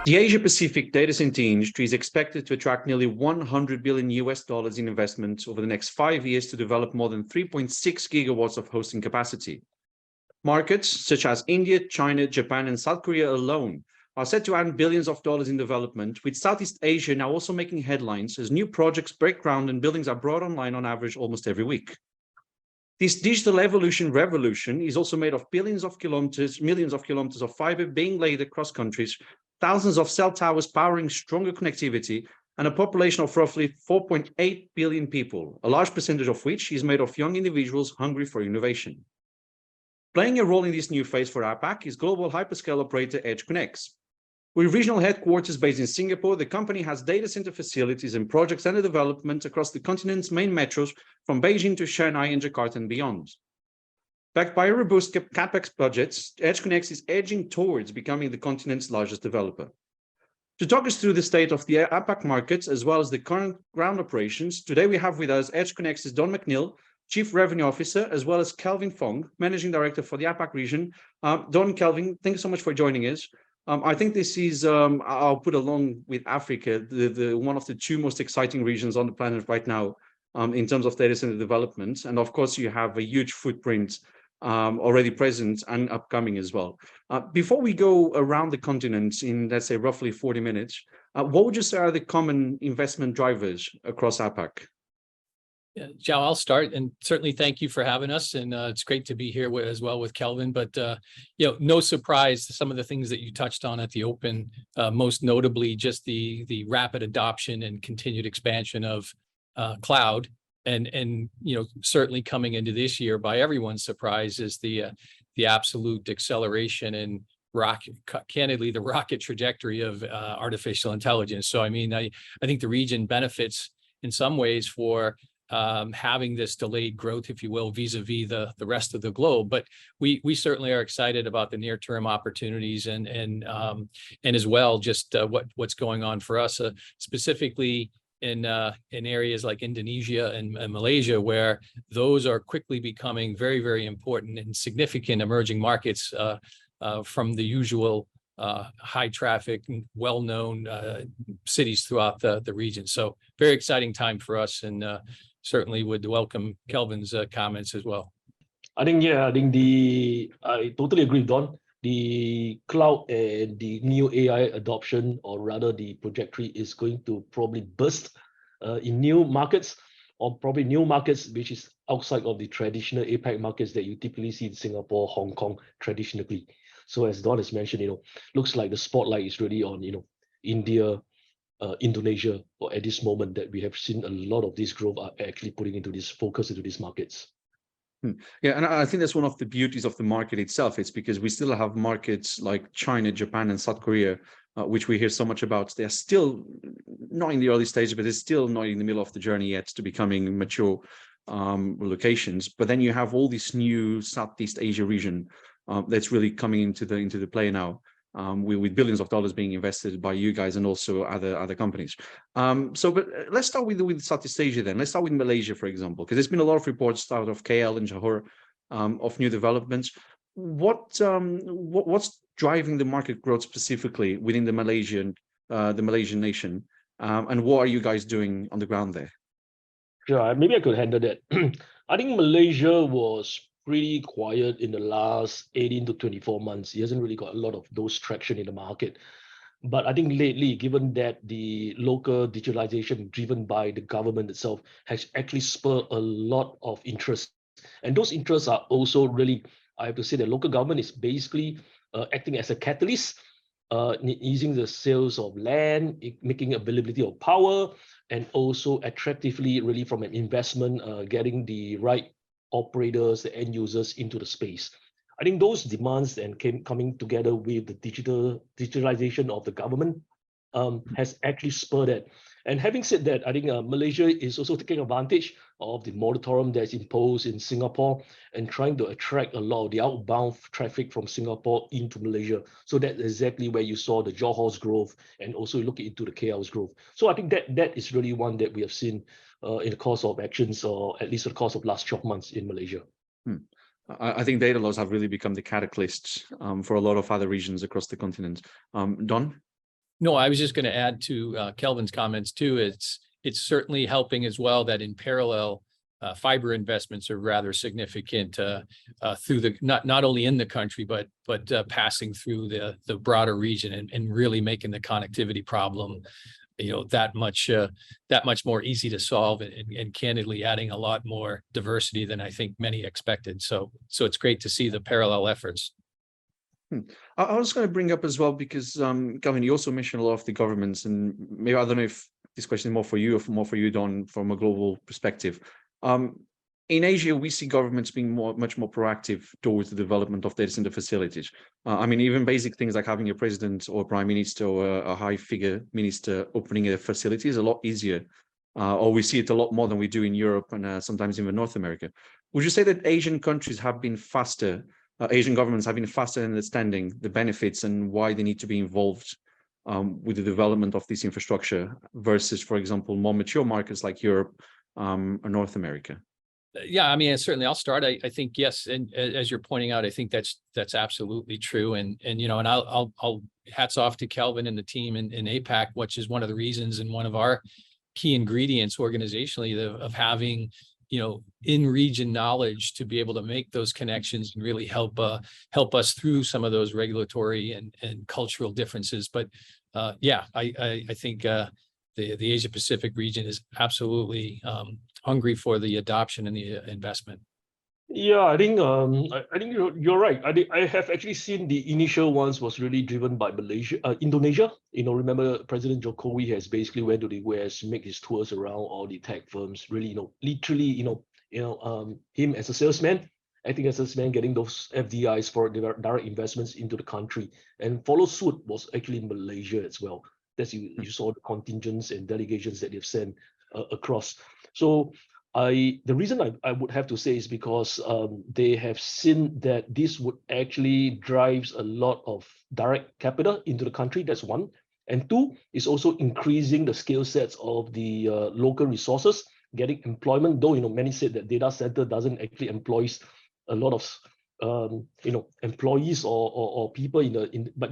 The Asia-Pacific data center industry is expected to attract nearly $100 billion in investment over the next 5 years to develop more than 3.6 gigawatts of hosting capacity. Markets such as India, China, Japan, and South Korea alone are set to add billions of dollars in development, with Southeast Asia now also making headlines as new projects break ground and buildings are brought online on average almost every week. This digital revolution is also made of millions of kilometers of fibre being laid across countries, thousands of cell towers powering stronger connectivity, and a population of roughly 4.8 billion people, a large percentage of which is made of young individuals hungry for innovation. Playing a role in this new phase for APAC is global hyperscale operator EdgeConnex. With regional headquarters based in Singapore, the company has data center facilities and projects under development across the continent's main metros, from Beijing to Chennai and Jakarta and beyond. Backed by robust capex budgets, EdgeConnex is edging towards becoming the continent's largest developer. To talk us through the state of the APAC markets as well as the current ground operations, today we have with us EdgeConnex's Don McNeil, Chief Revenue Officer, as well as Kelvin Fong, Managing Director for the APAC region. Don, Kelvin, thank you so much for joining us. I think this is, I'll put along with Africa, the one of the two most exciting regions on the planet right now in terms of data center development. And of course, you have a huge footprint already present and upcoming as well. Before we go around the continent in, let's say, roughly 40 minutes, what would you say are the common investment drivers across APAC? Yeah, Zhao, I'll start, and certainly thank you for having us. And it's great to be here as well with Kelvin. But no surprise, some of the things that you touched on at the open, most notably just the rapid adoption and continued expansion of cloud, and certainly coming into this year, by everyone's surprise, is the absolute acceleration and candidly the rocket trajectory of artificial intelligence. So I mean, I think the region benefits in some ways for having this delayed growth, if you will, vis-a-vis the rest of the globe. But we certainly are excited about the near-term opportunities and as well just what's going on for us, specifically in areas like Indonesia and Malaysia, where those are quickly becoming very, very important and significant emerging markets from the usual high traffic, well-known cities throughout the region. So very exciting time for us, and certainly would welcome Kelvin's comments as well. I totally agree with Don. The cloud and the new AI adoption, or rather the trajectory, is going to probably burst in new markets, or probably new markets which is outside of the traditional APAC markets that you typically see in Singapore, Hong Kong traditionally. So as Don has mentioned, looks like the spotlight is really on India, Indonesia, or at this moment that we have seen a lot of this growth are actually putting into this focus into these markets. Yeah, and I think that's one of the beauties of the market itself. It's because we still have markets like China, Japan, and South Korea, which we hear so much about. They're still not in the early stage, but they're still not in the middle of the journey yet to becoming mature locations. But then you have all this new Southeast Asia region that's really coming into the play now. With billions of dollars being invested by you guys and also other companies. But let's start with Southeast Asia then. Let's start with Malaysia, for example, because there's been a lot of reports out of KL and Johor of new developments. What's driving the market growth specifically within the Malaysian nation, and what are you guys doing on the ground there? Sure, maybe I could handle that. I think Malaysia was pretty quiet in the last 18 to 24 months. He hasn't really got a lot of those traction in the market. But I think lately, given that the local digitalization driven by the government itself has actually spurred a lot of interest. And those interests are also really, I have to say, the local government is basically acting as a catalyst, easing the sales of land, making availability of power, and also attractively, really from an investment, getting the right operators, the end users into the space. I think those demands and coming together with the digitalization of the government has actually spurred it. And having said that, I think Malaysia is also taking advantage of the moratorium that's imposed in Singapore and trying to attract a lot of the outbound traffic from Singapore into Malaysia. So that's exactly where you saw the Johor's growth and also looking into the KL's growth. So I think that is really one that we have seen in the course of actions, or at least the course of last 12 months in Malaysia. I think data laws have really become the catalyst for a lot of other regions across the continent. Don? No, I was just going to add to Kelvin's comments too. It's certainly helping as well that in parallel, fiber investments are rather significant through the not only in the country but passing through the broader region and really making the connectivity problem, that much more easy to solve and candidly adding a lot more diversity than I think many expected. So it's great to see the parallel efforts. I was going to bring up as well, because Kelvin, you also mentioned a lot of the governments, and maybe I don't know if this question is more for you or more for you, Don, from a global perspective. In Asia, we see governments being much more proactive towards the development of data center facilities. I mean, even basic things like having a president or prime minister or a high figure minister opening a facility is a lot easier, or we see it a lot more than we do in Europe and sometimes even North America. Would you say that Asian countries have been faster? Asian governments have been faster in understanding the benefits and why they need to be involved with the development of this infrastructure versus, for example, more mature markets like Europe or North America? Yeah, I mean, certainly I'll start. I think, yes. And as you're pointing out, I think that's absolutely true. And I'll hats off to Kelvin and the team in APAC, which is one of the reasons and one of our key ingredients organizationally of having in region knowledge to be able to make those connections and really help us through some of those regulatory and cultural differences. But yeah, I think the Asia Pacific region is absolutely hungry for the adoption and the investment. Yeah, I think you're right. I have actually seen the initial ones was really driven by Indonesia. Remember President Jokowi has basically went to the US, make his tours around all the tech firms. Really, literally, him as a salesman, acting as a salesman, getting those FDIs for direct investments into the country. And follow suit was actually Malaysia as well. That's you saw the contingents and delegations that they've sent across. So the reason I would have to say is because they have seen that this would actually drives a lot of direct capital into the country. That's one. And two, is also increasing the skill sets of the local resources, getting employment. Though many said that data center doesn't actually employ a lot of employees or people but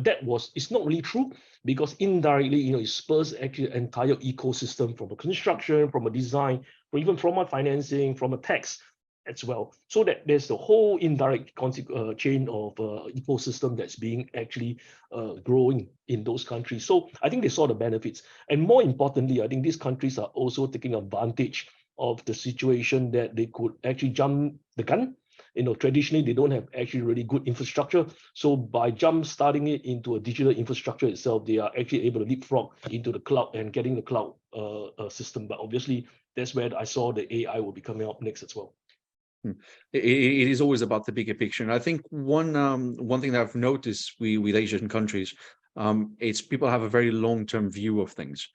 it's not really true, because indirectly it spurs actually an entire ecosystem, from a construction, from a design, or even from a financing, from a tax as well. So that there's the whole indirect chain of ecosystem that's being actually growing in those countries. So I think they saw the benefits, and more importantly, I think these countries are also taking advantage of the situation that they could actually jump the gun. Traditionally, they don't have actually really good infrastructure. So by jump starting it into a digital infrastructure itself, they are actually able to leapfrog into the cloud and getting the cloud system. But obviously, that's where I saw the AI will be coming up next as well. It is always about the bigger picture. And I think one thing that I've noticed with Asian countries, it's people have a very long-term view of things.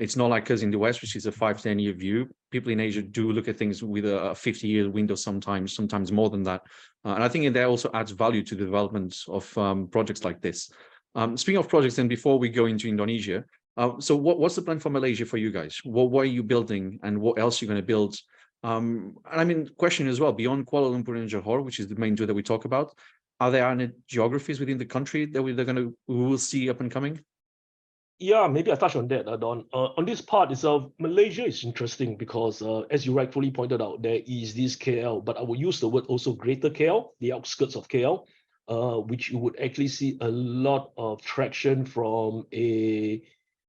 It's not like us in the West, which is a 5-10 year view. People in Asia do look at things with a 50-year window sometimes more than that. And I think that also adds value to the development of projects like this. Speaking of projects, and before we go into Indonesia, so what's the plan for Malaysia for you guys? What are you building, and what else are you going to build? And I mean, question as well, beyond Kuala Lumpur and Johor, which is the main two that we talk about, are there any geographies within the country that we will see up and coming? Yeah, maybe I touch on that, Don. On this part itself, Malaysia is interesting because, as you rightfully pointed out, there is this KL, but I will use the word also Greater KL, the outskirts of KL, which you would actually see a lot of traction from the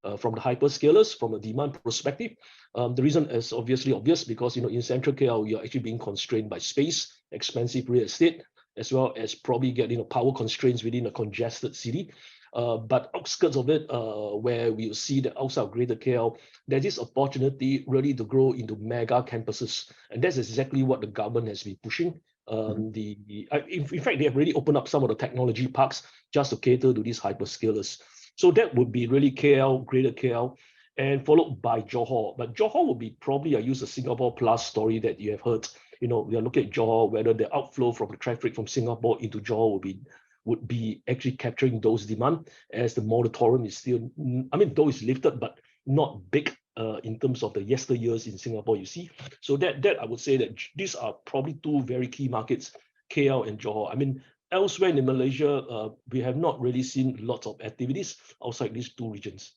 hyperscalers from a demand perspective. The reason is obviously obvious because in central KL you're actually being constrained by space, expensive real estate, as well as probably getting power constraints within a congested city. But outskirts of it, where we see the outside of Greater KL, there's this opportunity really to grow into mega campuses, and that's exactly what the government has been pushing. In fact, they have already opened up some of the technology parks just to cater to these hyperscalers. So that would be really KL, Greater KL, and followed by Johor. But Johor would be probably, I use a Singapore Plus story that you have heard. We are looking at Johor, whether the outflow from the traffic from Singapore into Johor would be actually capturing those demand, as the moratorium is still, though it's lifted, but not big in terms of the yesteryears in Singapore, you see. So that I would say that these are probably two very key markets KL and Johor. I mean, elsewhere in Malaysia, we have not really seen lots of activities outside these two regions.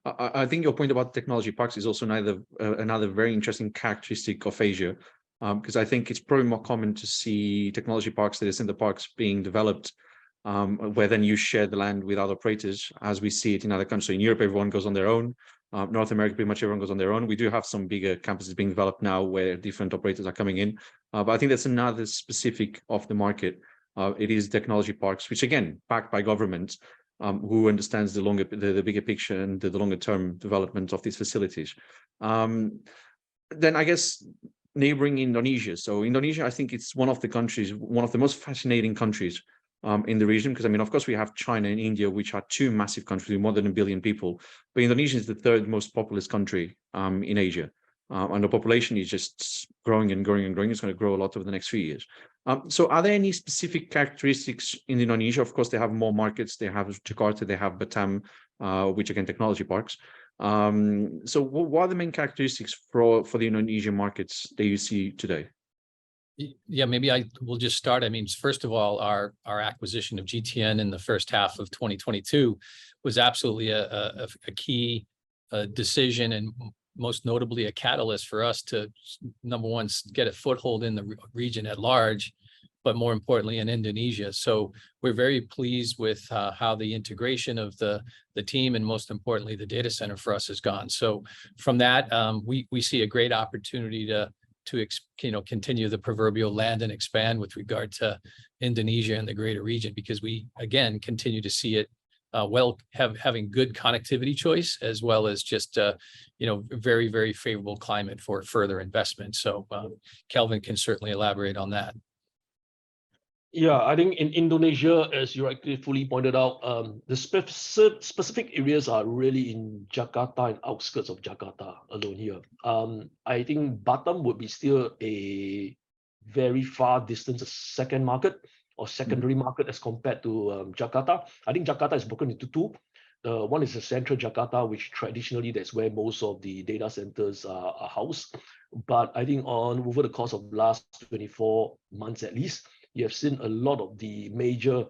I think your point about technology parks is also another very interesting characteristic of Asia, because I think it's probably more common to see technology parks, data center parks being developed, where then you share the land with other operators, as we see it in other countries. So in Europe, everyone goes on their own. North America, pretty much everyone goes on their own. We do have some bigger campuses being developed now where different operators are coming in. But I think that's another specific of the market. It is technology parks, which again, backed by government, who understands the bigger picture and the longer term development of these facilities. Then I guess neighboring Indonesia. So Indonesia, I think it's one of the most fascinating countries in the region, because I mean, of course, we have China and India, which are two massive countries with more than 1 billion people, but Indonesia is the third most populous country in Asia. And the population is just growing and growing and growing. It's going to grow a lot over the next few years. So are there any specific characteristics in Indonesia? Of course, they have more markets. They have Jakarta, they have Batam, which again, technology parks. So what are the main characteristics for the Indonesian markets that you see today? Yeah, maybe I will just start. I mean, first of all, our acquisition of GTN in the first half of 2022 was absolutely a key decision, and most notably a catalyst for us to, number one, get a foothold in the region at large, but more importantly in Indonesia. So we're very pleased with how the integration of the team, and most importantly, the data center for us has gone. So from that, we see a great opportunity to continue the proverbial land and expand with regard to Indonesia and the greater region, because we again continue to see it having good connectivity choice, as well as just very, very favorable climate for further investment. So Kelvin can certainly elaborate on that. Yeah, I think in Indonesia, as you rightly fully pointed out, the specific areas are really in Jakarta and outskirts of Jakarta alone here. I think Batam would be still a very far distance second market or secondary market as compared to Jakarta. I think Jakarta is broken into two. One is the central Jakarta, which traditionally that's where most of the data centers are housed. But I think over the course of the last 24 months at least, you have seen a lot of the major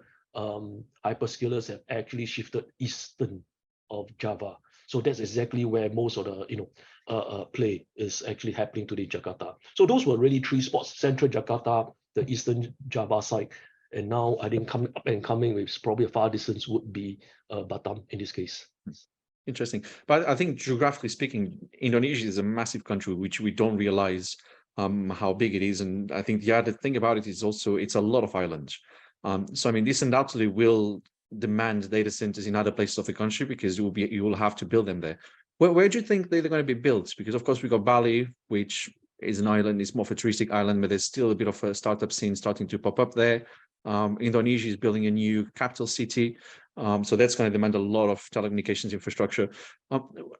hyperscalers have actually shifted eastern of Java. So that's exactly where most of the play is actually happening today, Jakarta. So those were really three spots: central Jakarta, the eastern Java side, and now I think coming up and coming with probably a far distance would be Batam in this case. Interesting. But I think geographically speaking, Indonesia is a massive country, which we don't realize how big it is. And I think the other thing about it is also it's a lot of islands. So I mean, this undoubtedly will demand data centers in other places of the country, because you will have to build them there. Where do you think they're going to be built? Because of course we got Bali, which is an island, it's more of a touristic island, but there's still a bit of a startup scene starting to pop up there. Indonesia is building a new capital city. So that's going to demand a lot of telecommunications infrastructure.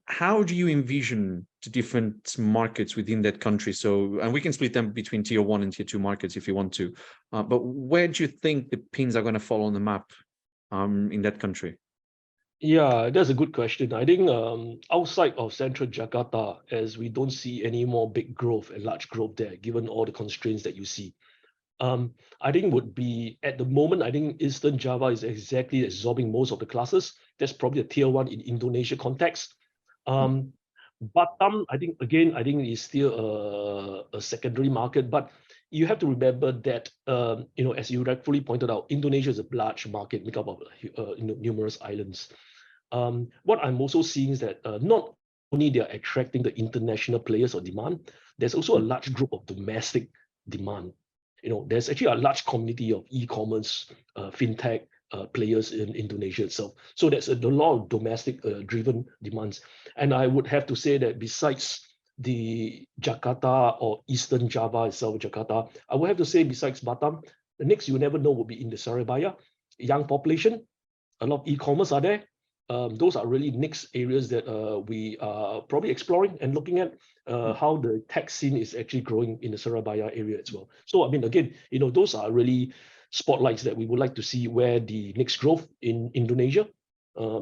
How do you envision the different markets within that country? So, and we can split them between tier 1 and tier 2 markets if you want to. But where do you think the pins are going to fall on the map in that country? Yeah, that's a good question. I think outside of central Jakarta, as we don't see any more big growth and large growth there, given all the constraints that you see. I think would be, at the moment, I think Eastern Java is exactly absorbing most of the classes. That's probably a tier 1 in Indonesia context. Batam, I think is still a secondary market, but you have to remember that, as you rightfully pointed out, Indonesia is a large market made up of numerous islands. What I'm also seeing is that not only they are attracting the international players or demand, there's also a large group of domestic demand. There's actually a large community of e-commerce, fintech players in Indonesia itself. So there's a lot of domestic driven demands. And I would have to say that besides the Jakarta or Eastern Java itself, Jakarta, I would have to say besides Batam, the next you never know will be in the Surabaya. Young population, a lot of e-commerce are there. Those are really next areas that we are probably exploring and looking at how the tech scene is actually growing in the Surabaya area as well. So, I mean, again, those are really spotlights that we would like to see where the next growth in Indonesia,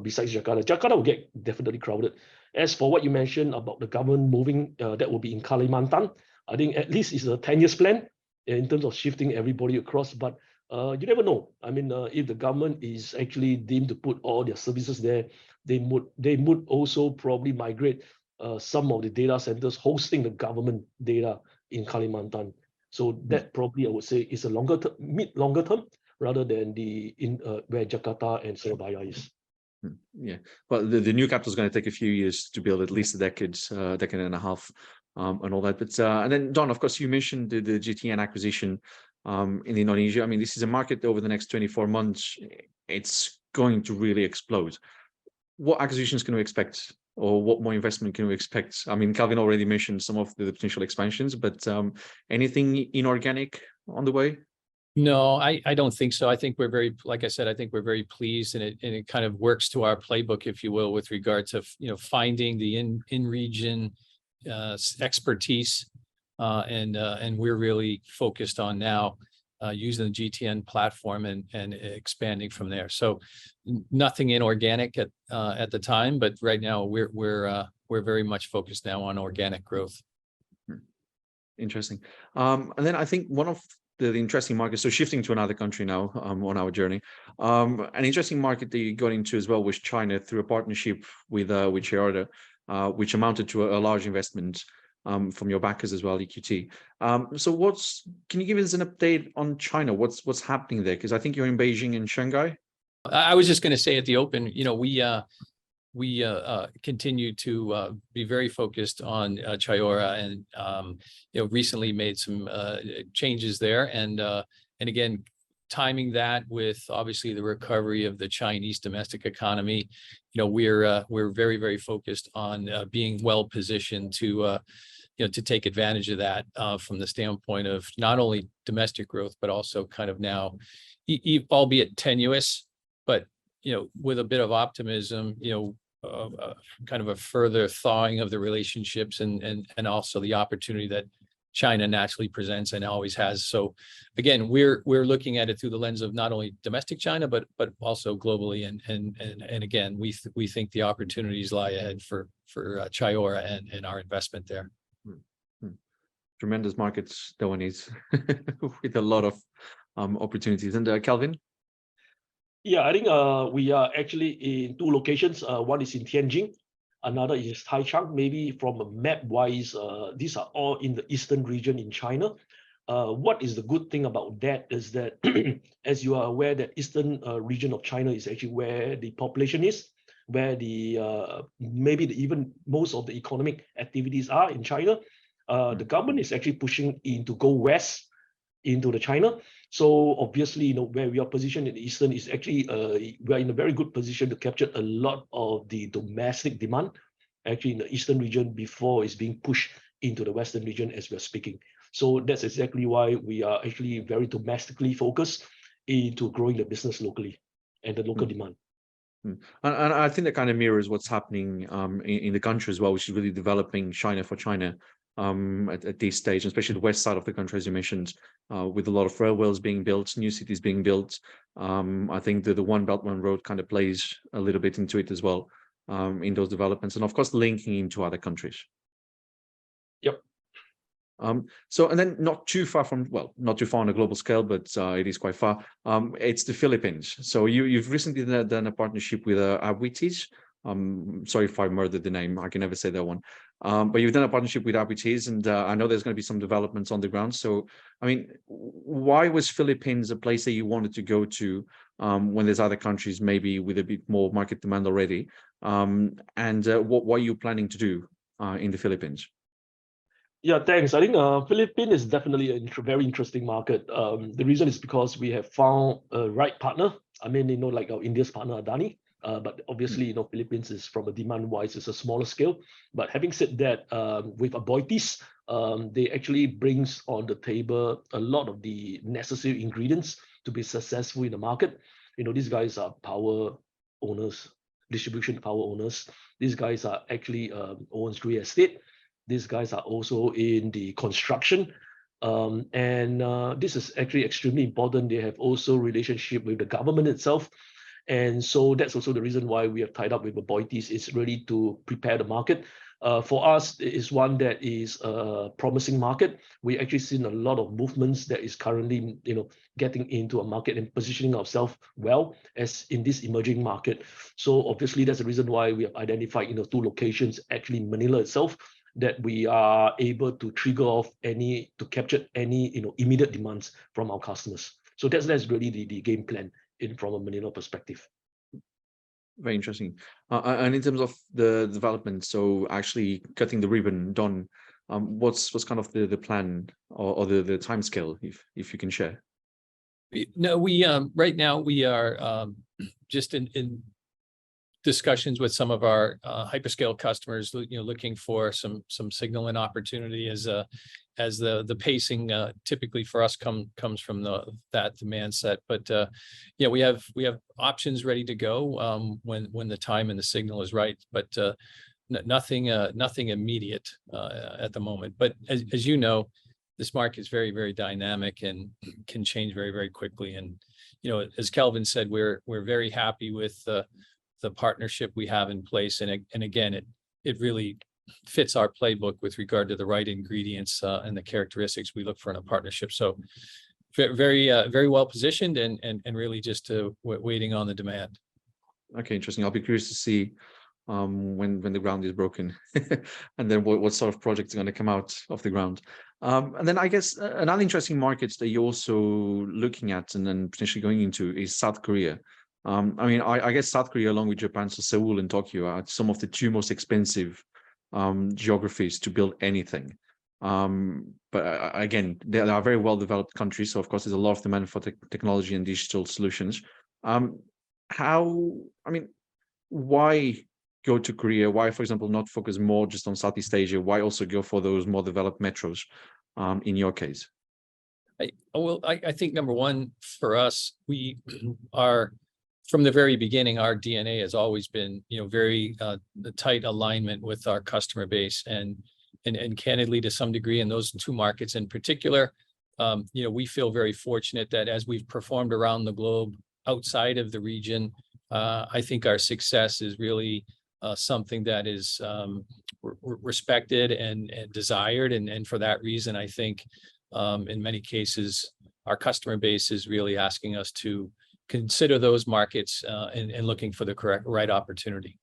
besides Jakarta. Jakarta will get definitely crowded. As for what you mentioned about the government moving, that will be in Kalimantan. I think at least it's a 10 years plan. in terms of shifting everybody across. But you never know. I mean, if the government is actually deemed to put all their services there, they would also probably migrate some of the data centers hosting the government data in Kalimantan. So that probably, I would say, is a longer term, longer term, rather than where Jakarta and Surabaya is. Yeah, well, the new capital is going to take a few years to build, at least a decade and a half, and all that. But and then Don, of course, you mentioned the GTN acquisition in Indonesia. I mean, this is a market over the next 24 months. It's going to really explode. What acquisitions can we expect, or what more investment can we expect? I mean, Calvin already mentioned some of the potential expansions, but anything inorganic on the way? No, I don't think so. I think we're very, like I said, I think we're very pleased, and it kind of works to our playbook, if you will, with regards to finding the in region expertise, and we're really focused on now using the GTN platform and expanding from there. So nothing inorganic at the time, but right now we're very much focused now on organic growth. Interesting. And then I think one of the interesting markets, so shifting to another country now on our journey, an interesting market that you got into as well was China through a partnership with Toyota, which amounted to a large investment from your backers as well, EQT. So can you give us an update on China? What's happening there? Because I think you're in Beijing and Shanghai. I was just going to say at the open, we continue to be very focused on Chayora, and recently made some changes there, and again, timing that with obviously the recovery of the Chinese domestic economy. We're very, very focused on being well positioned to take advantage of that from the standpoint of not only domestic growth, but also kind of now, albeit tenuous, but with a bit of optimism, kind of a further thawing of the relationships, and also the opportunity that China naturally presents and always has. So again, we're looking at it through the lens of not only domestic China, but also globally, and again, we think the opportunities lie ahead for Chayora and our investment there. Tremendous markets that one is with a lot of opportunities. And Calvin? Yeah, I think we are actually in two locations. One is in Tianjin, another is Taichung. Maybe from a map-wise, these are all in the eastern region in China. What is the good thing about that is that, as you are aware, that eastern region of China is actually where the population is, where even most of the economic activities are in China. The government is actually pushing to go west into the China. So obviously, where we are positioned in the eastern is actually we are in a very good position to capture a lot of the domestic demand actually in the eastern region before it's being pushed into the western region as we're speaking. So that's exactly why we are actually very domestically focused into growing the business locally and the local demand. And I think that kind of mirrors what's happening in the country as well, which is really developing China for China at this stage, especially the west side of the country, as you mentioned, with a lot of railways being built, new cities being built. I think the One Belt, One Road kind of plays a little bit into it as well, in those developments, and of course linking into other countries. Yep. So, and then not too far on a global scale, but it is quite far. It's the Philippines. So you've recently done a partnership with Abuitis. Sorry if I murdered the name. I can never say that one. But you've done a partnership with Abuitis, and I know there's going to be some developments on the ground. So, I mean, why was Philippines a place that you wanted to go to when there's other countries maybe with a bit more market demand already? And what are you planning to do in the Philippines? Yeah, thanks. I think Philippines is definitely a very interesting market. The reason is because we have found a right partner. I mean, like our India's partner Adani. But obviously, Philippines is, from a demand-wise, is a smaller scale. But having said that, with Aboitiz, they actually brings on the table a lot of the necessary ingredients to be successful in the market. These guys are power owners, distribution power owners. These guys are actually owns real estate. These guys are also in the construction. And this is actually extremely important. They have also relationship with the government itself. And so that's also the reason why we have tied up with Aboitiz, is really to prepare the market. For us, it is one that is a promising market. We actually seen a lot of movements that is currently, getting into a market and positioning ourselves well as in this emerging market. So obviously, that's the reason why we have identified, 2 locations, actually Manila itself, that we are able to trigger off to capture any, immediate demands from our customers. So that's really the game plan from a Manila perspective. Very interesting. And in terms of the development, so actually cutting the ribbon done, what's kind of the plan or the timescale, if you can share? No, we right now we are just in discussions with some of our hyperscale customers, looking for some signal and opportunity as the pacing typically for us comes from that demand set. But yeah, we have options ready to go when the time and the signal is right. But nothing immediate at the moment. But as you know, this market is very, very dynamic and can change very, very quickly. And as Kelvin said, we're very happy with the partnership we have in place. And again, it really fits our playbook with regard to the right ingredients and the characteristics we look for in a partnership. So very well positioned and really just waiting on the demand. Okay, interesting. I'll be curious to see when the ground is broken and then what sort of projects are going to come out of the ground. And then I guess another interesting market that you're also looking at and then potentially going into is South Korea. I mean, I guess South Korea, along with Japan, so Seoul and Tokyo, are some of the 2 most expensive geographies to build anything. But again, they are very well developed countries, so of course there's a lot of demand for technology and digital solutions. Why go to Korea? Why, for example, not focus more just on Southeast Asia? Why also go for those more developed metros in your case? I think number one for us, we are from the very beginning, our DNA has always been, very tight alignment with our customer base and candidly to some degree in those 2 markets in particular, we feel very fortunate that as we've performed around the globe outside of the region, I think our success is really something that is respected and desired. And for that reason, I think in many cases, our customer base is really asking us to consider those markets and looking for the right opportunity.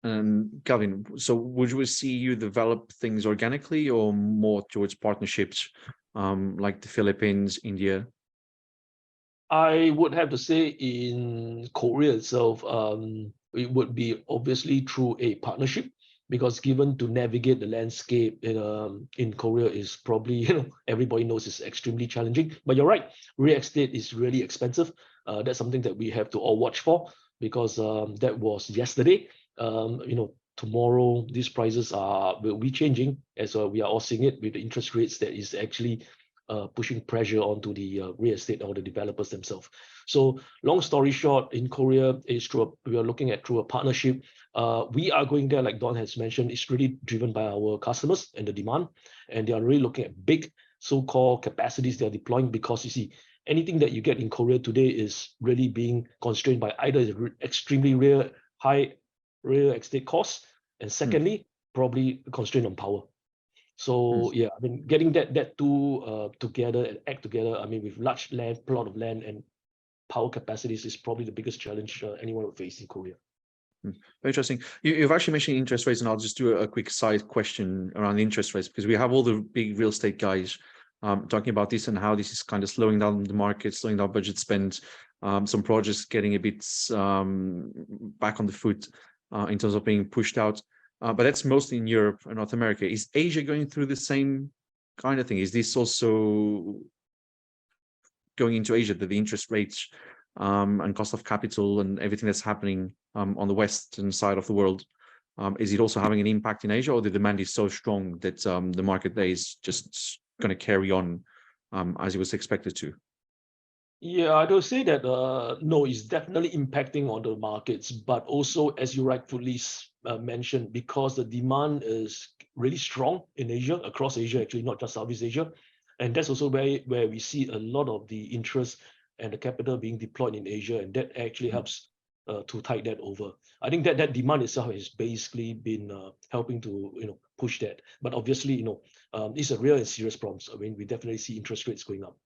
Kelvin, so would we see you develop things organically or more towards partnerships like the Philippines, India? I would have to say in Korea itself, it would be obviously through a partnership, because given to navigate the landscape in Korea is probably, everybody knows it's extremely challenging. But you're right, real estate is really expensive. That's something that we have to all watch for, because that was yesterday. Tomorrow these prices will be changing as we are all seeing it with the interest rates that is actually pushing pressure onto the real estate or the developers themselves. So long story short, in Korea, we are looking at through a partnership. We are going there, like Don has mentioned, it's really driven by our customers and the demand. And they are really looking at big so-called capacities they are deploying, because you see, anything that you get in Korea today is really being constrained by either extremely high real estate costs, and secondly, probably constrained on power. So yeah, I mean, getting that two together and act together, I mean, with large plot of land and power capacities is probably the biggest challenge anyone will face in Korea. Very interesting. You've actually mentioned interest rates, and I'll just do a quick side question around interest rates, because we have all the big real estate guys talking about this and how this is kind of slowing down the market, slowing down budget spend, some projects getting a bit back on the foot in terms of being pushed out. But that's mostly in Europe and North America. Is Asia going through the same kind of thing? Is this also going into Asia, that the interest rates and cost of capital and everything that's happening on the western side of the world, is it also having an impact in Asia, or the demand is so strong that the market there is just going to carry on as it was expected to? Yeah, I don't say that no, it's definitely impacting on the markets, but also, as you rightfully mentioned, because the demand is really strong in Asia, across Asia, actually, not just Southeast Asia. And that's also where we see a lot of the interest and the capital being deployed in Asia. And that actually helps to tide that over. I think that demand itself has basically been helping to push that. But obviously, it's a real and serious problem. I mean, we definitely see interest rates going up.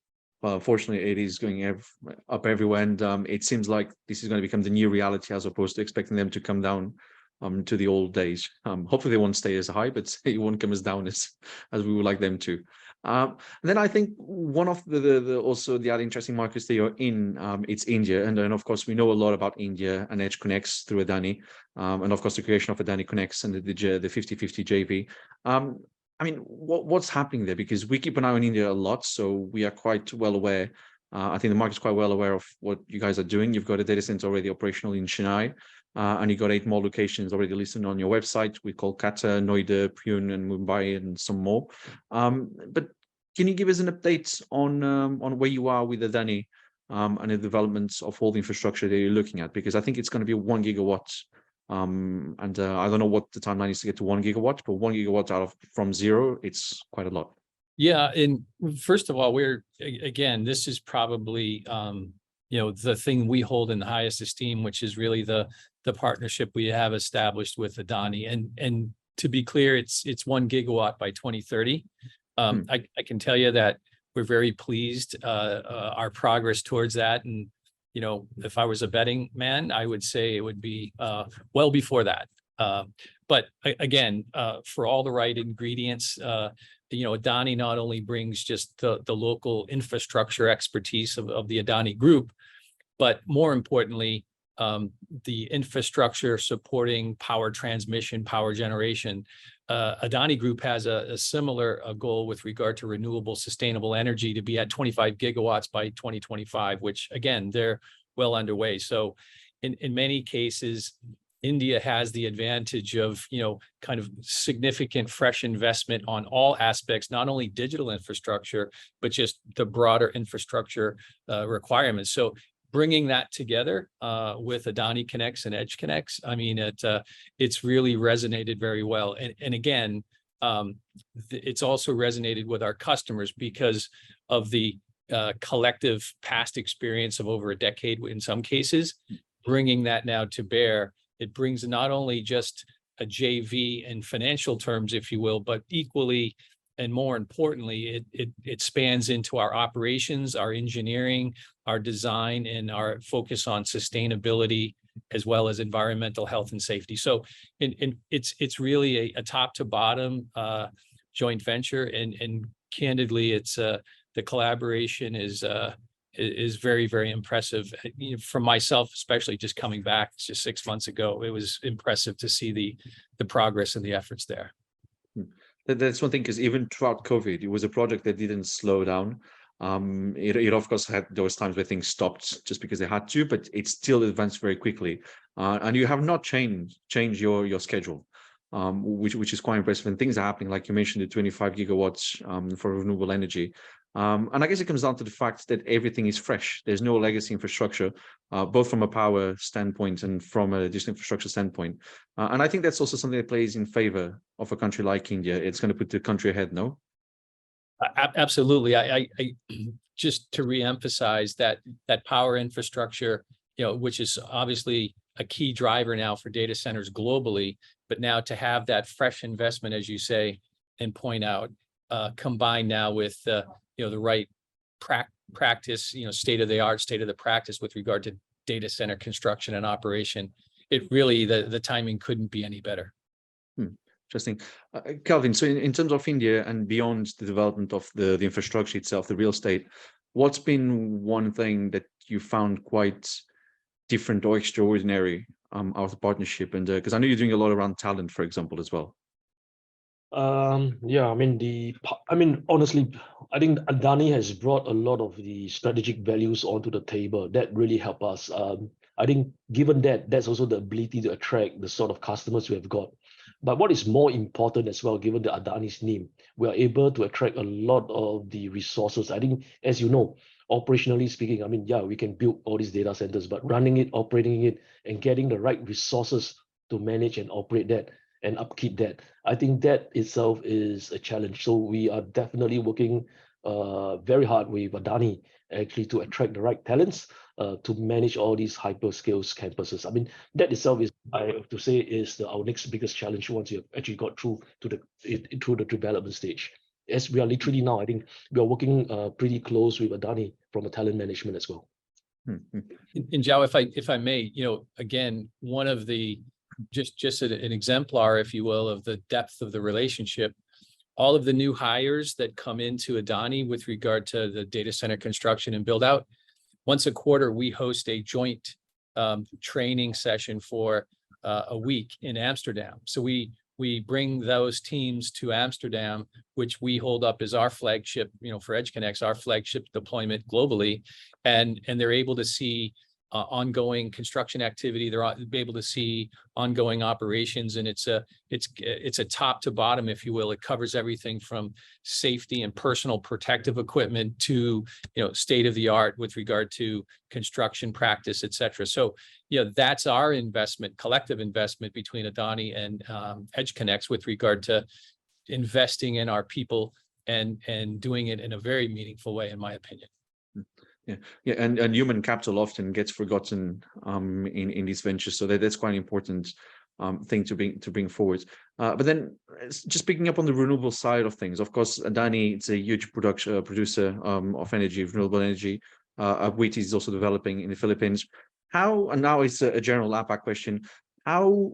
Well, unfortunately, it is going up everywhere, and it seems like this is going to become the new reality as opposed to expecting them to come down to the old days. Hopefully, they won't stay as high, but it won't come as down as we would like them to. And then I think one of also the other interesting markets that you're in, it's India, and then of course we know a lot about India and EdgeConnex through Adani, and of course the creation of AdaniConneX and the 50-50 JV. I mean, what's happening there? Because we keep an eye on India a lot, so we are quite well aware. I think the market's quite well aware of what you guys are doing. You've got a data center already operational in Chennai, and you've got 8 more locations already listed on your website with Kolkata, Noida, Pune, and Mumbai, and some more. But can you give us an update on where you are with Adani and the developments of all the infrastructure that you're looking at? Because I think it's going to be 1 gigawatt. And I don't know what the timeline is to get to 1 gigawatt, but 1 gigawatt from zero, it's quite a lot. Yeah, and first of all, this is probably the thing we hold in the highest esteem, which is really the partnership we have established with Adani. And to be clear, it's 1 gigawatt by 2030. I can tell you that we're very pleased our progress towards that. And if I was a betting man, I would say it would be well before that. But again, for all the right ingredients, Adani not only brings just the local infrastructure expertise of the Adani group, but more importantly, the infrastructure supporting power transmission, power generation. Adani Group has a similar goal with regard to renewable sustainable energy to be at 25 gigawatts by 2025, which again, they're well underway. So in many cases, India has the advantage of, kind of significant fresh investment on all aspects, not only digital infrastructure, but just the broader infrastructure requirements. So bringing that together with AdaniConneX and EdgeConnex, I mean, it's really resonated very well. And again, it's also resonated with our customers because of the collective past experience of over a decade in some cases. Bringing that now to bear, it brings not only just a JV in financial terms, if you will, but equally and more importantly, it spans into our operations, our engineering, our design, and our focus on sustainability, as well as environmental health and safety. So it's really a top to bottom joint venture, and candidly, it's the collaboration is very, very impressive. For myself, especially just coming back just 6 months ago, it was impressive to see the progress and the efforts there. That's one thing, because even throughout COVID, it was a project that didn't slow down. It of course had those times where things stopped just because they had to, but it still advanced very quickly. And you have not changed your schedule, which is quite impressive. And things are happening, like you mentioned, the 25 gigawatts for renewable energy. And I guess it comes down to the fact that everything is fresh. There's no legacy infrastructure, both from a power standpoint and from a digital infrastructure standpoint. And I think that's also something that plays in favor of a country like India. It's going to put the country ahead, no? Absolutely. I just to reemphasize that power infrastructure, which is obviously a key driver now for data centers globally, but now to have that fresh investment, as you say, and point out, combined now with the right practice, state of the practice with regard to data center construction and operation, it really, the timing couldn't be any better. Interesting. Kelvin, so in terms of India and beyond the development of the infrastructure itself, the real estate, what's been one thing that you found quite different or extraordinary out of the partnership? And because I know you're doing a lot around talent, for example, as well. Yeah, honestly, I think Adani has brought a lot of the strategic values onto the table that really help us. I think given that's also the ability to attract the sort of customers we have got. But what is more important as well, given the Adani's name, we are able to attract a lot of the resources. I think, as you know, operationally speaking, we can build all these data centers, but running it, operating it, and getting the right resources to manage and operate that and upkeep that, I think that itself is a challenge. So we are definitely working very hard with Adani actually to attract the right talents. to manage all these hyperscale campuses. I mean, that itself is, I have to say, is our next biggest challenge once you have actually got through to the development stage. As we are literally now, I think we are working pretty close with Adani from a talent management as well. And Zhao, if I may, again, one of the just an exemplar, if you will, of the depth of the relationship. All of the new hires that come into Adani with regard to the data center construction and build out, once a quarter, we host a joint training session for a week in Amsterdam. So we bring those teams to Amsterdam, which we hold up as our flagship, for EdgeConnex, our flagship deployment globally, and they're able to see ongoing construction activity. They're able to see ongoing operations, and it's a top to bottom, if you will. It covers everything from safety and personal protective equipment to state of the art with regard to construction practice, et cetera. So that's our investment, collective investment between Adani and EdgeConnex with regard to investing in our people and doing it in a very meaningful way, in my opinion. Yeah, and human capital often gets forgotten in these ventures, so that's quite an important thing to bring forward. But then, just picking up on the renewable side of things, of course, Adani, it's a huge producer of energy, renewable energy. Wheat is also developing in the Philippines. How, and now it's a general APAC question, how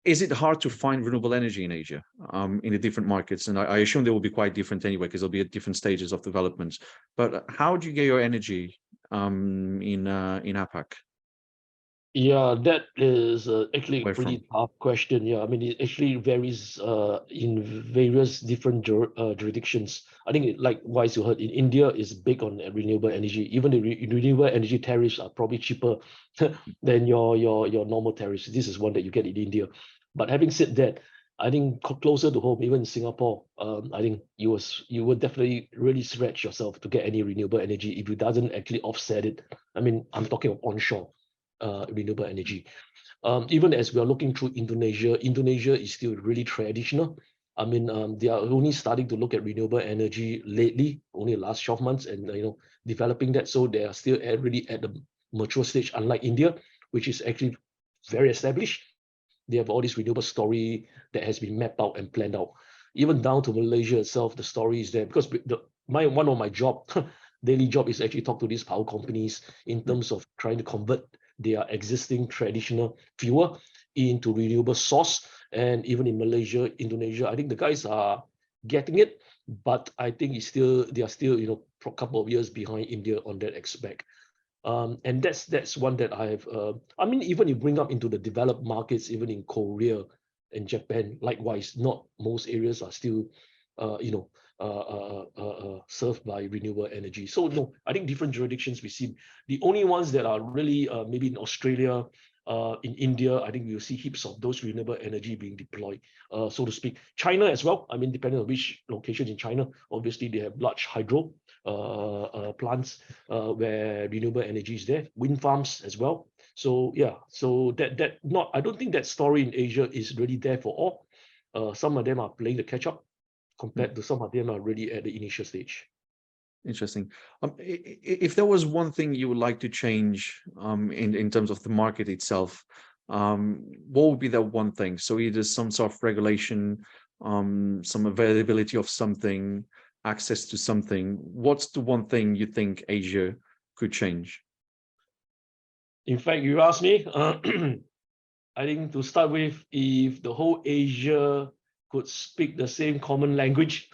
is it hard to find renewable energy in Asia, in the different markets? And I assume they will be quite different anyway, because they'll be at different stages of development. But how do you get your energy in APAC? Yeah, that is actually a pretty From? tough question. Yeah, I mean, it actually varies in various different jurisdictions. I think, likewise, you heard in India is big on renewable energy. Even the renewable energy tariffs are probably cheaper than your normal tariffs. This is one that you get in India. But having said that, I think closer to home, even in Singapore, I think you would definitely really stretch yourself to get any renewable energy if it doesn't actually offset it. I mean, I'm talking of onshore renewable energy. Even as we are looking through Indonesia is still really traditional. I mean, they are only starting to look at renewable energy lately, only the last 12 months, and developing that. So they are still really at the mature stage, unlike India, which is actually very established. They have all this renewable story that has been mapped out and planned out. Even down to Malaysia itself, the story is there, because one of my daily job is actually talk to these power companies in terms of trying to convert their existing traditional fuel into renewable source. And even in Malaysia, Indonesia, I think the guys are getting it, but I think they are still a couple of years behind India on that aspect. And that's one that I have. I mean, even you bring up into the developed markets, even in Korea and Japan, likewise, not most areas are still, served by renewable energy. So no, I think different jurisdictions we see. The only ones that are really maybe in Australia, in India, I think we'll see heaps of those renewable energy being deployed, so to speak. China as well. I mean, depending on which location in China, obviously they have large hydro plants where renewable energy is there, wind farms as well. So yeah, so I don't think that story in Asia is really there for all. Some of them are playing the catch up compared to some of them are really at the initial stage. Interesting. If there was one thing you would like to change in terms of the market itself, what would be that one thing? So either some sort of regulation, some availability of something, access to something. What's the one thing you think Asia could change? In fact, you asked me, I think to start with, if the whole Asia could speak the same common language,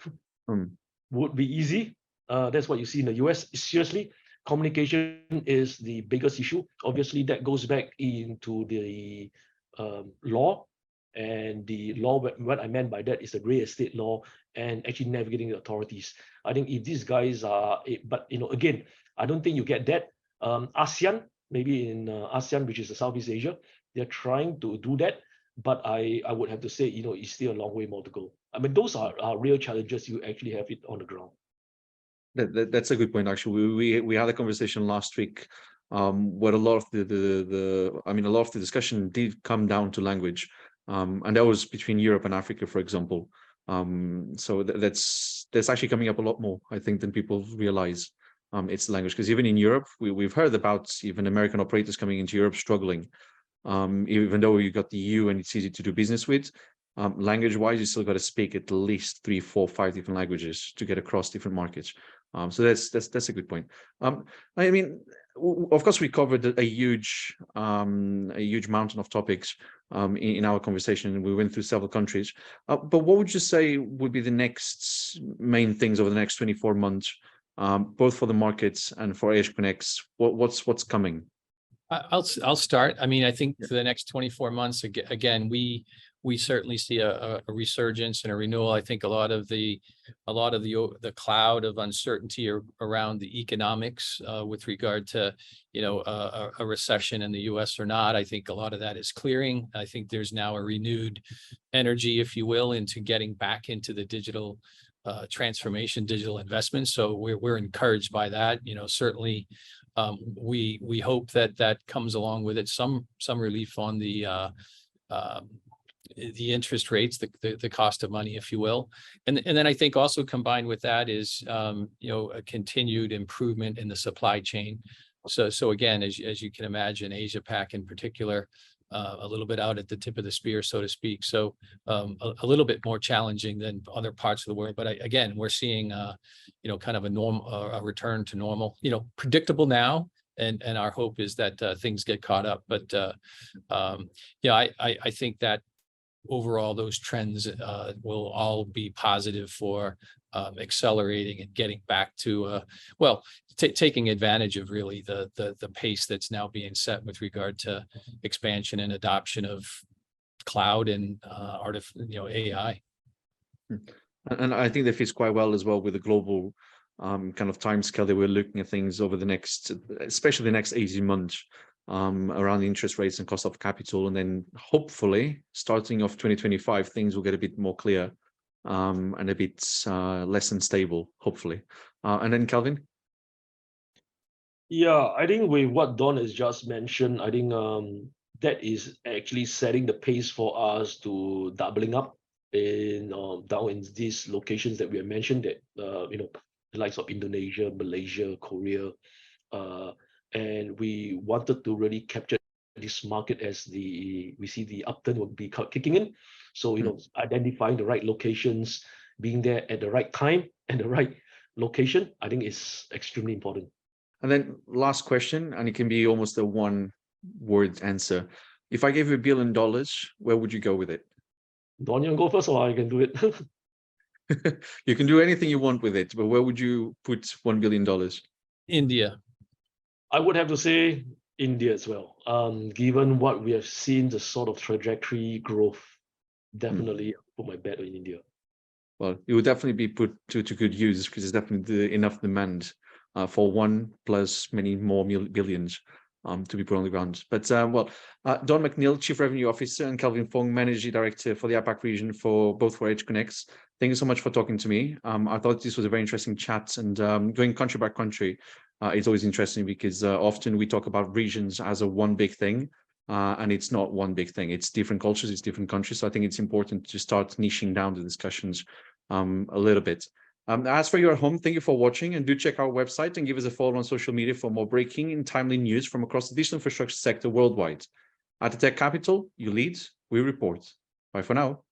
would be easy. That's what you see in the US. Seriously, communication is the biggest issue. Obviously, that goes back into the law. And the law, what I meant by that is the real estate law and actually navigating the authorities. I think if these guys are, but again, I don't think you get that. ASEAN, maybe in ASEAN, which is the Southeast Asia, they're trying to do that. But I would have to say, it's still a long way more to go. I mean, those are real challenges. You actually have it on the ground. That's a good point. Actually, we had a conversation last week where a lot of a lot of the discussion did come down to language, and that was between Europe and Africa, for example. So that's actually coming up a lot more, I think, than people realize. it's the language. Because even in Europe, we've heard about even American operators coming into Europe struggling. Even though you got the EU and it's easy to do business with, language-wise, you still got to speak at least 3, 4, 5 different languages to get across different markets. So that's a good point. I mean, of course, we covered a huge mountain of topics in our conversation. We went through several countries. But what would you say would be the next main things over the next 24 months, both for the markets and for EdgeConnex? What's coming? I'll start. I mean, I think for the next 24 months, again, we certainly see a resurgence and a renewal. I think a lot of the cloud of uncertainty around the economics with regard to, a recession in the US or not. I think a lot of that is clearing. I think there's now a renewed energy, if you will, into getting back into the digital transformation, digital investment. So we're encouraged by that. Certainly we hope that comes along with it some relief on the interest rates, the cost of money, if you will. And then I think also combined with that is, a continued improvement in the supply chain. So again, as you can imagine, Asia Pac in particular, a little bit out at the tip of the spear, so to speak. So a little bit more challenging than other parts of the world. But again, we're seeing, kind of a return to normal, predictable now. And our hope is that things get caught up. But I think that overall, those trends will all be positive for accelerating and getting back to, taking advantage of really the pace that's now being set with regard to expansion and adoption of cloud and AI. And I think that fits quite well as well with the global kind of time scale that we're looking at things over the next, especially the next 18 months. Around the interest rates and cost of capital, and then hopefully starting off 2025, things will get a bit more clear and a bit less unstable, hopefully. And then Kelvin? Yeah, I think with what Don has just mentioned, I think that is actually setting the pace for us to doubling up in down in these locations that we have mentioned, that the likes of Indonesia, Malaysia, Korea, and we wanted to really capture this market as we see the upturn will be kicking in. So identifying the right locations, being there at the right time and the right location, I think is extremely important. And then last question, and it can be almost a one-word answer. If I gave you $1 billion, where would you go with it? Don, you want to go first, or I can do it? You can do anything you want with it, but where would you put $1 billion? India. I would have to say India as well. Given what we have seen, the sort of trajectory growth, definitely put my bet in India. Well, it would definitely be put to good use, because there's definitely enough demand for one plus many more billions to be put on the ground. But Don McNeil, Chief Revenue Officer, and Kelvin Fong, Managing Director for the APAC region for EdgeConnex. Thank you so much for talking to me. I thought this was a very interesting chat, and going country by country, it's always interesting because often we talk about regions as a one big thing, and it's not one big thing. It's different cultures, it's different countries. So I think it's important to start niching down the discussions a little bit. As for you at home, thank you for watching, and do check our website and give us a follow on social media for more breaking and timely news from across the digital infrastructure sector worldwide. At the Tech Capital, you lead, we report. Bye for now.